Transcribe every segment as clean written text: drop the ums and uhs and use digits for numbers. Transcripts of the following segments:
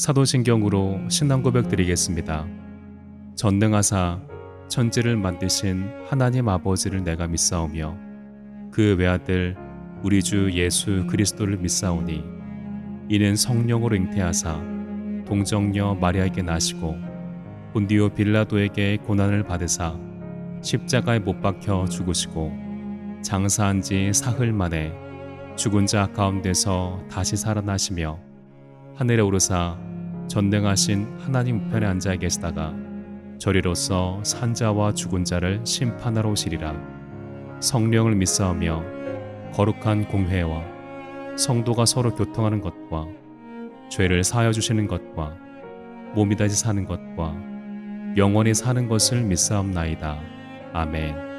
사도신경으로 신앙 고백 드리겠습니다. 전능하사 천지를 만드신 하나님 아버지를 내가 믿사오며 그 외아들 우리 주 예수 그리스도를 믿사오니 이는 성령으로 잉태하사 동정녀 마리아에게 나시고 본디오 빌라도에게 고난을 받으사 십자가에 못 박혀 죽으시고 장사한 지 사흘 만에 죽은 자 가운데서 다시 살아나시며 하늘에 오르사 전능하신 하나님 우편에 앉아 계시다가 저리로서 산자와 죽은 자를 심판하러 오시리라. 성령을 믿사오며 거룩한 공회와 성도가 서로 교통하는 것과 죄를 사하여 주시는 것과 몸이 다시 사는 것과 영원히 사는 것을 믿사옵나이다. 아멘.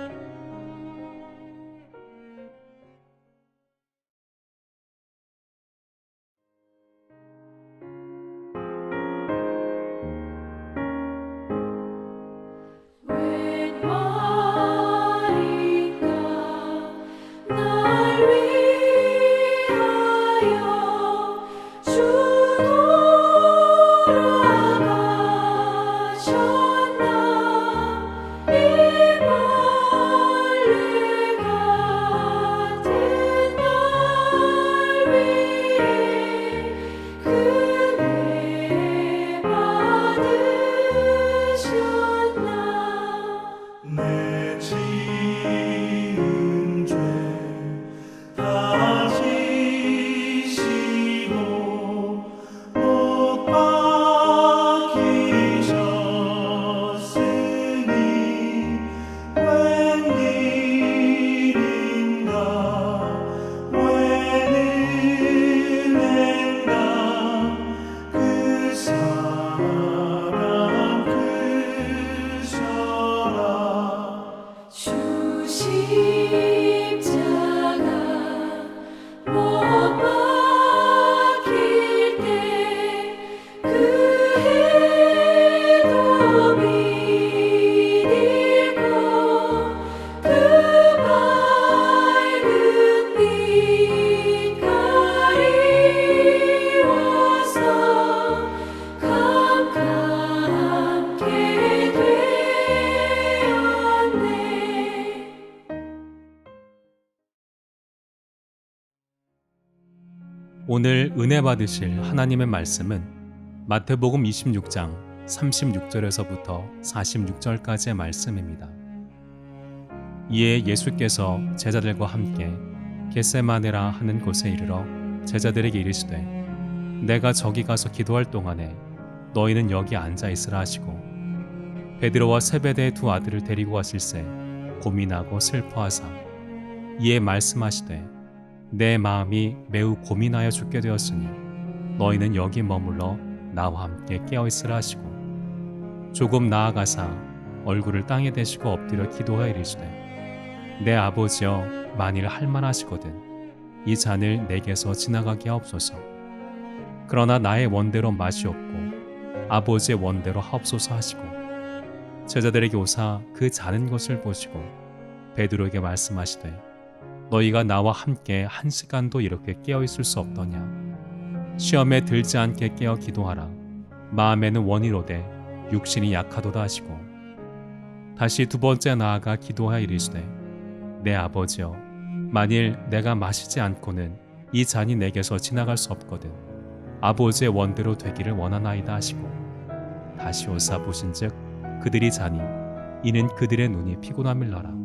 오늘 은혜 받으실 하나님의 말씀은 마태복음 26장 36절에서부터 46절까지의 말씀입니다. 이에 예수께서 제자들과 함께 겟세마네라 하는 곳에 이르러 제자들에게 이르시되 내가 저기 가서 기도할 동안에 너희는 여기 앉아 있으라 하시고 베드로와 세베대의 두 아들을 데리고 왔을세 고민하고 슬퍼하사 이에 말씀하시되 내 마음이 매우 고민하여 죽게 되었으니 너희는 여기 머물러 나와 함께 깨어있으라 하시고 조금 나아가사 얼굴을 땅에 대시고 엎드려 기도하여 이르시되 내 아버지여 만일 할만하시거든 이 잔을 내게서 지나가게 하옵소서. 그러나 나의 원대로 마시옵고 아버지의 원대로 하옵소서 하시고 제자들에게 오사 그 자는 것을 보시고 베드로에게 말씀하시되 너희가 나와 함께 한 시간도 이렇게 깨어있을 수 없더냐. 시험에 들지 않게 깨어 기도하라. 마음에는 원이로되 육신이 약하도다 하시고 다시 두 번째 나아가 기도하여 이르시되 내 아버지여 만일 내가 마시지 않고는 이 잔이 내게서 지나갈 수 없거든 아버지의 원대로 되기를 원하나이다 하시고 다시 오사 보신즉 그들이 자니 이는 그들의 눈이 피곤함일러라.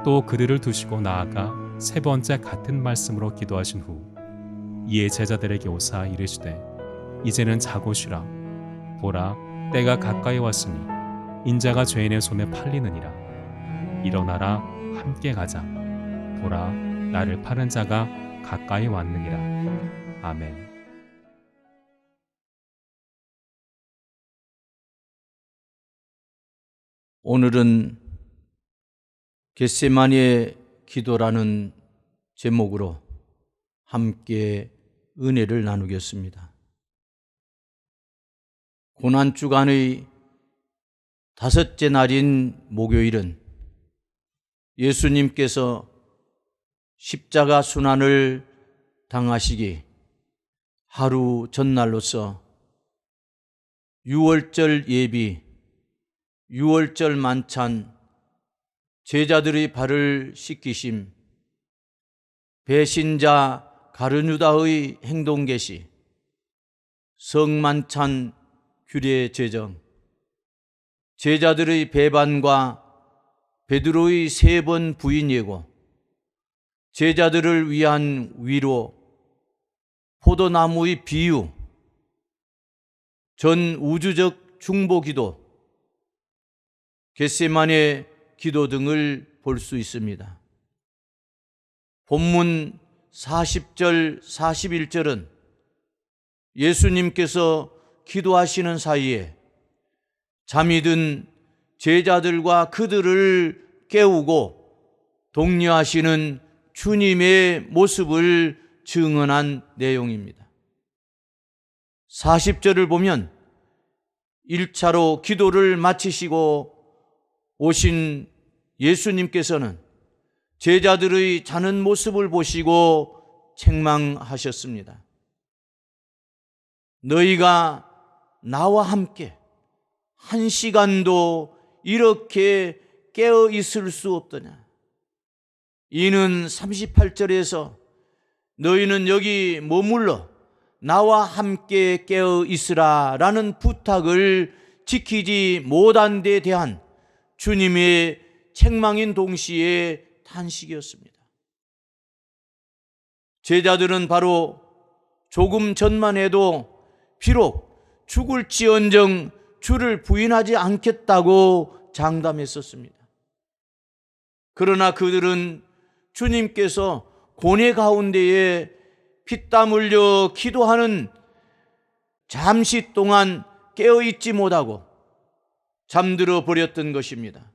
또 그들을 두시고 나아가 세 번째 같은 말씀으로 기도하신 후 이에 제자들에게 오사 이르시되 이제는 자고 쉬라. 보라 때가 가까이 왔으니 인자가 죄인의 손에 팔리느니라. 일어나라 함께 가자. 보라 나를 파는 자가 가까이 왔느니라. 아멘. 오늘은 겟세마니의 기도라는 제목으로 함께 은혜를 나누겠습니다. 고난주간의 다섯째 날인 목요일은 예수님께서 십자가 순환을 당하시기 하루 전날로서 유월절 예비, 유월절 만찬, 제자들의 발을 씻기심, 배신자 가룟유다의 행동 계시, 성만찬 규례 제정, 제자들의 배반과 베드로의 3번 부인 예고, 제자들을 위한 위로, 포도나무의 비유, 전 우주적 중보기도, 겟세마네 기도 등을 볼 수 있습니다. 본문 40절, 41절은 예수님께서 기도하시는 사이에 잠이 든 제자들과 그들을 깨우고 독려하시는 주님의 모습을 증언한 내용입니다. 40절을 보면 1차로 기도를 마치시고 오신 예수님께서는 제자들의 자는 모습을 보시고 책망하셨습니다. 너희가 나와 함께 1시간도 이렇게 깨어 있을 수 없더냐. 이는 38절에서 너희는 여기 머물러 나와 함께 깨어 있으라 라는 부탁을 지키지 못한 데 대한 주님의 책망인 동시에 탄식이었습니다. 제자들은 바로 조금 전만 해도 비록 죽을지언정 주를 부인하지 않겠다고 장담했었습니다. 그러나 그들은 주님께서 고뇌 가운데에 피땀 흘려 기도하는 잠시 동안 깨어있지 못하고 잠들어 버렸던 것입니다.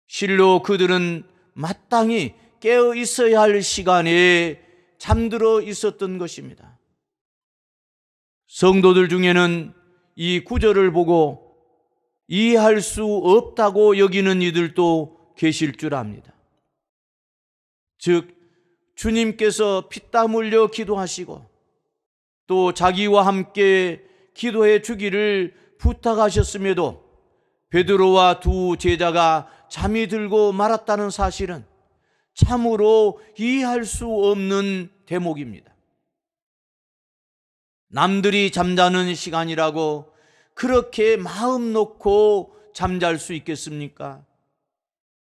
실로 그들은 마땅히 깨어 있어야 할 시간에 잠들어 있었던 것입니다. 성도들 중에는 이 구절을 보고 이해할 수 없다고 여기는 이들도 계실 줄 압니다. 즉 주님께서 피땀 흘려 기도하시고 또 자기와 함께 기도해 주기를 부탁하셨음에도 베드로와 두 제자가 잠이 들고 말았다는 사실은 참으로 이해할 수 없는 대목입니다. 남들이 잠자는 시간이라고 그렇게 마음 놓고 잠잘 수 있겠습니까?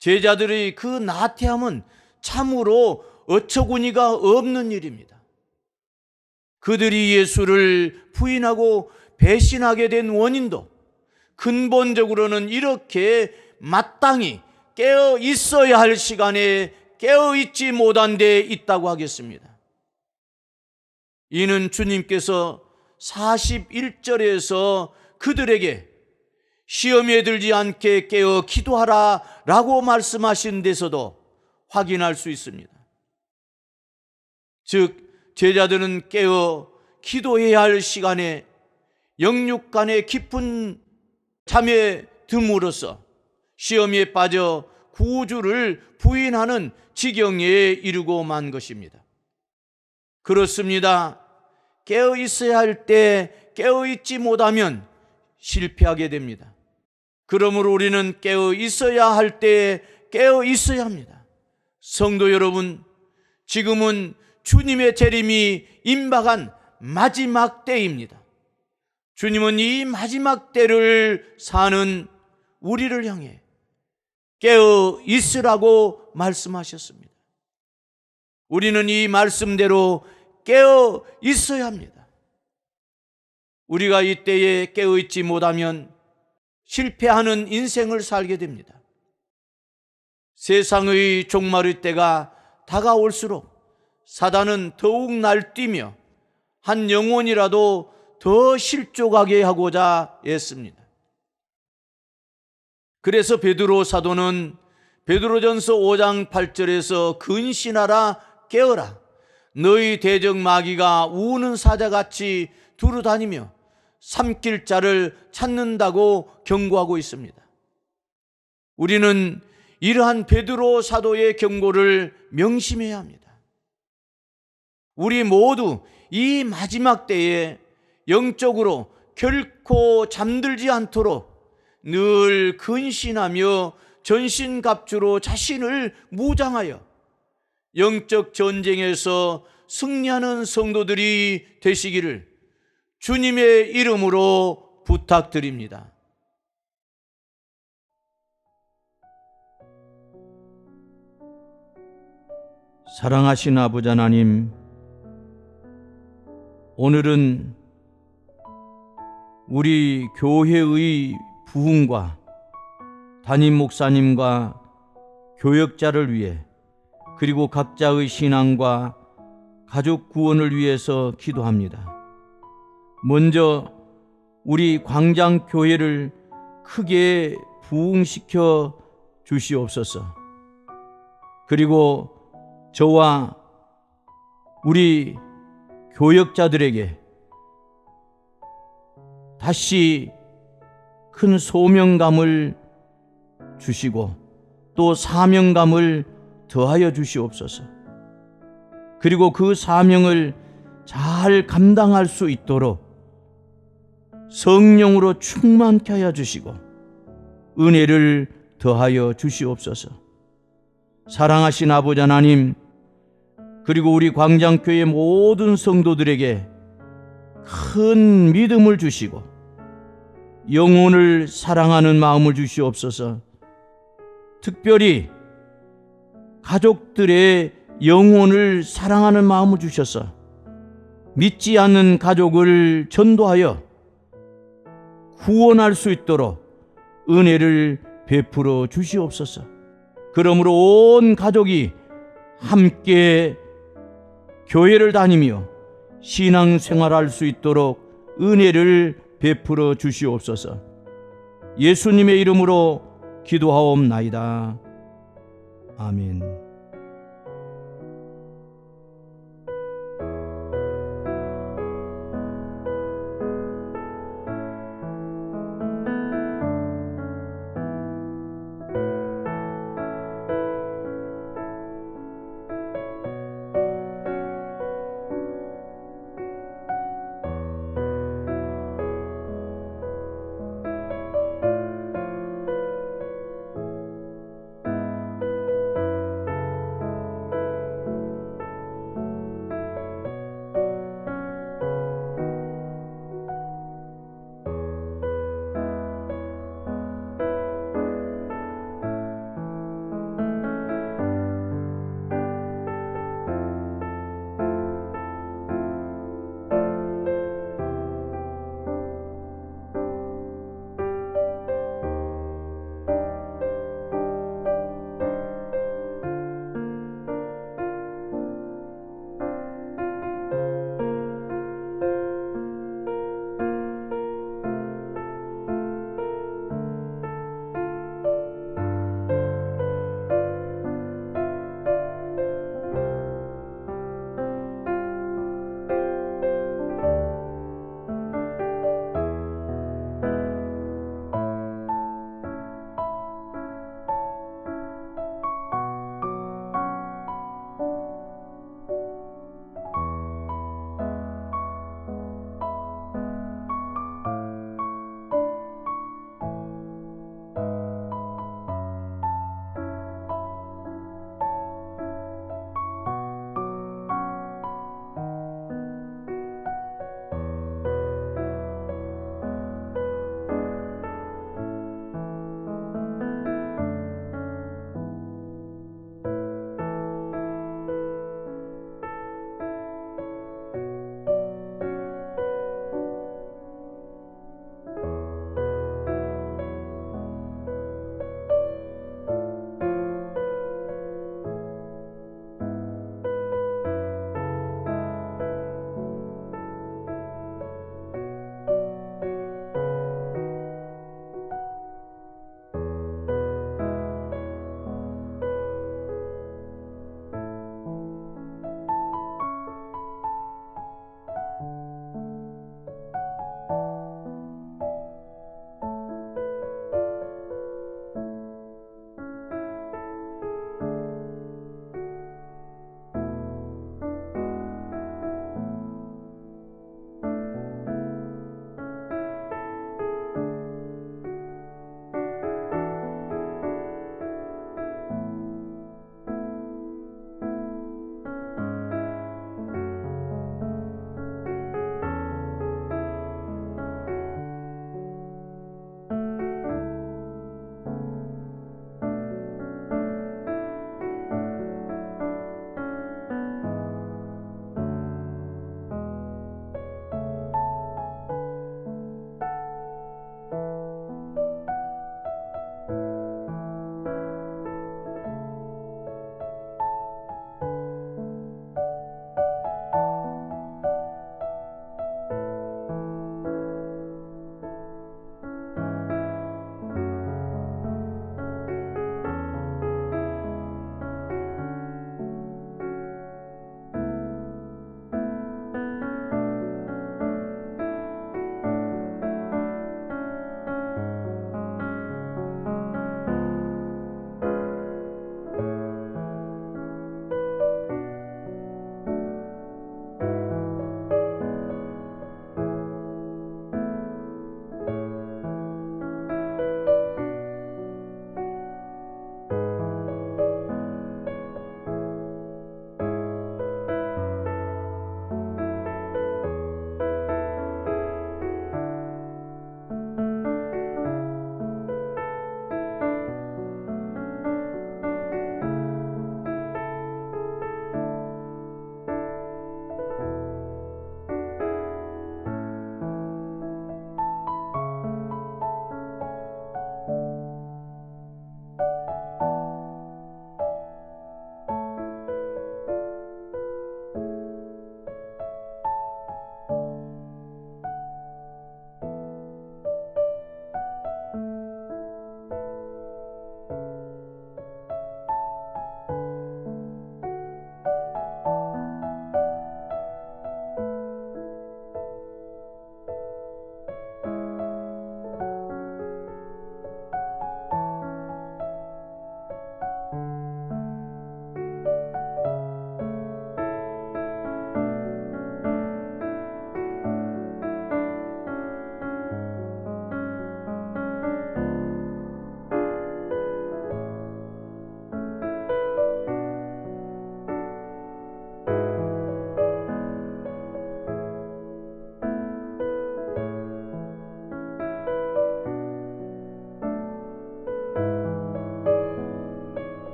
제자들의 그 나태함은 참으로 어처구니가 없는 일입니다. 그들이 예수를 부인하고 배신하게 된 원인도 근본적으로는 이렇게 마땅히 깨어 있어야 할 시간에 깨어 있지 못한 데 있다고 하겠습니다. 이는 주님께서 41절에서 그들에게 시험에 들지 않게 깨어 기도하라 라고 말씀하신 데서도 확인할 수 있습니다. 즉 제자들은 깨어 기도해야 할 시간에 영육간의 깊은 잠에 듦으로써 시험에 빠져 구주를 부인하는 지경에 이르고 만 것입니다. 그렇습니다. 깨어 있어야 할 때 깨어 있지 못하면 실패하게 됩니다. 그러므로 우리는 깨어 있어야 할 때 깨어 있어야 합니다. 성도 여러분, 지금은 주님의 재림이 임박한 마지막 때입니다. 주님은 이 마지막 때를 사는 우리를 향해 깨어 있으라고 말씀하셨습니다. 우리는 이 말씀대로 깨어 있어야 합니다. 우리가 이때에 깨어 있지 못하면 실패하는 인생을 살게 됩니다. 세상의 종말의 때가 다가올수록 사단은 더욱 날뛰며 한 영혼이라도 더 실족하게 하고자 애씁니다. 그래서 베드로 사도는 베드로전서 5장 8절에서 근신하라 깨어라 너희 대적 마귀가 우는 사자같이 두루다니며 삼킬 자를 찾는다고 경고하고 있습니다. 우리는 이러한 베드로 사도의 경고를 명심해야 합니다. 우리 모두 이 마지막 때에 영적으로 결코 잠들지 않도록 늘 근신하며 전신갑주로 자신을 무장하여 영적 전쟁에서 승리하는 성도들이 되시기를 주님의 이름으로 부탁드립니다. 사랑하신 아버지 하나님, 오늘은 우리 교회의 부흥과 담임 목사님과 교역자를 위해 그리고 각자의 신앙과 가족 구원을 위해서 기도합니다. 먼저 우리 광장교회를 크게 부흥시켜 주시옵소서. 그리고 저와 우리 교역자들에게 다시 큰 소명감을 주시고 또 사명감을 더하여 주시옵소서. 그리고 그 사명을 잘 감당할 수 있도록 성령으로 충만케 하여 주시고 은혜를 더하여 주시옵소서. 사랑하신 아버지 하나님, 그리고 우리 광장교회 모든 성도들에게 큰 믿음을 주시고 영혼을 사랑하는 마음을 주시옵소서. 특별히 가족들의 영혼을 사랑하는 마음을 주셔서 믿지 않는 가족을 전도하여 구원할 수 있도록 은혜를 베풀어 주시옵소서. 그러므로 온 가족이 함께 교회를 다니며 신앙생활할 수 있도록 은혜를 베풀어 주시옵소서. 예수님의 이름으로 기도하옵나이다. 아멘.